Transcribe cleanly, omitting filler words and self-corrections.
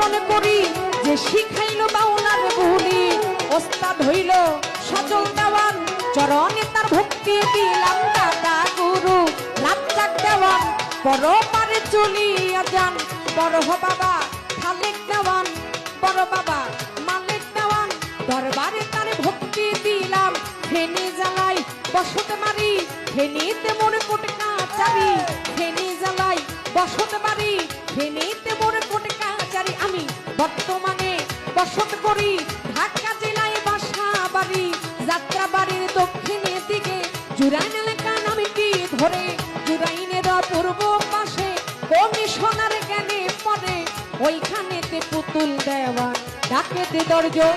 মনে করি যে শিখাইল বাউলার বুলি ওস্তাদ হইল সজল দেওয়ান চরণে তার ভক্তি দিলাম দাদা গুরু রাজ্জাক দেওয়ান পরপারে চলিয়া যান বড় বাবা খালেক দেওয়ান বড় বাবা মালিক দেওয়ান দরবারে তার ভক্তি দিলাম ফেনি জ্বালাই বসতে মারি ফেনিতে মোরে কোটে কাচারি ফেনি জ্বালাই বসতে মারি ফেনিতে মোরে কোটে কাচারি আমি বর্তমানে বসত করি ঢাকা জেলায় বাসা বাড়ি যাত্রা বাড়ির দক্ষিণে দিকে জুরাইন এলাকা নামটি ধরে জুরাইনের পূর্ব পাশে কমিশনার জ্ঞানে পড়ে ওইখানেতে পুতুল দেওয়া ডাকেতে দরজা